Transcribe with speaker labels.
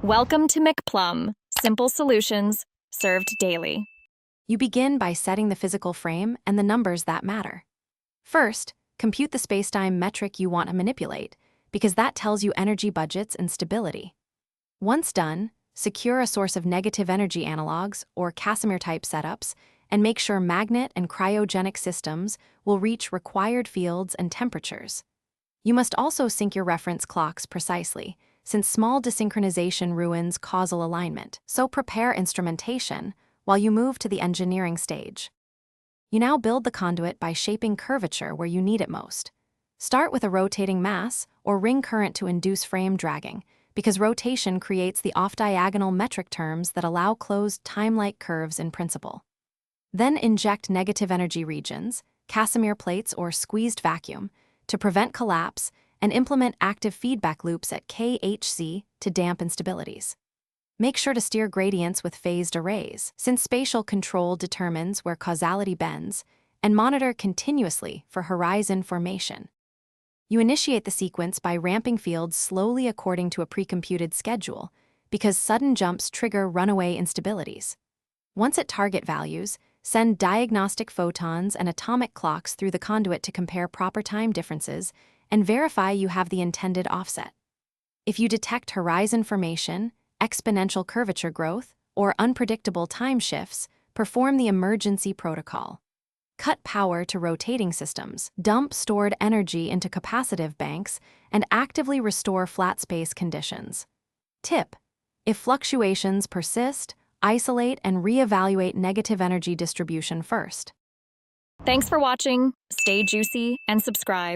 Speaker 1: Welcome to McPlum, simple solutions served daily.
Speaker 2: You begin by setting the physical frame and the numbers that matter. First, compute the spacetime metric you want to manipulate, because that tells you energy budgets and stability. Once done, secure a source of negative energy analogs or Casimir-type setups, and make sure magnet and cryogenic systems will reach required fields and temperatures. You must also sync your reference clocks precisely, since small desynchronization ruins causal alignment, so prepare instrumentation while you move to the engineering stage. You now build the conduit by shaping curvature where you need it most. Start with a rotating mass or ring current to induce frame dragging, because rotation creates the off-diagonal metric terms that allow closed time-like curves in principle. Then inject negative energy regions, Casimir plates or squeezed vacuum, to prevent collapse and implement active feedback loops at KHC to damp instabilities. Make sure to steer gradients with phased arrays, since spatial control determines where causality bends, and monitor continuously for horizon formation. You initiate the sequence by ramping fields slowly according to a precomputed schedule, because sudden jumps trigger runaway instabilities. Once at target values, send diagnostic photons and atomic clocks through the conduit to compare proper time differences and verify you have the intended offset. If you detect horizon formation, exponential curvature growth, or unpredictable time shifts, perform the emergency protocol. Cut power to rotating systems, dump stored energy into capacitive banks, and actively restore flat space conditions. Tip: if fluctuations persist, isolate and reevaluate negative energy distribution first.
Speaker 1: Thanks for watching. Stay juicy and subscribe.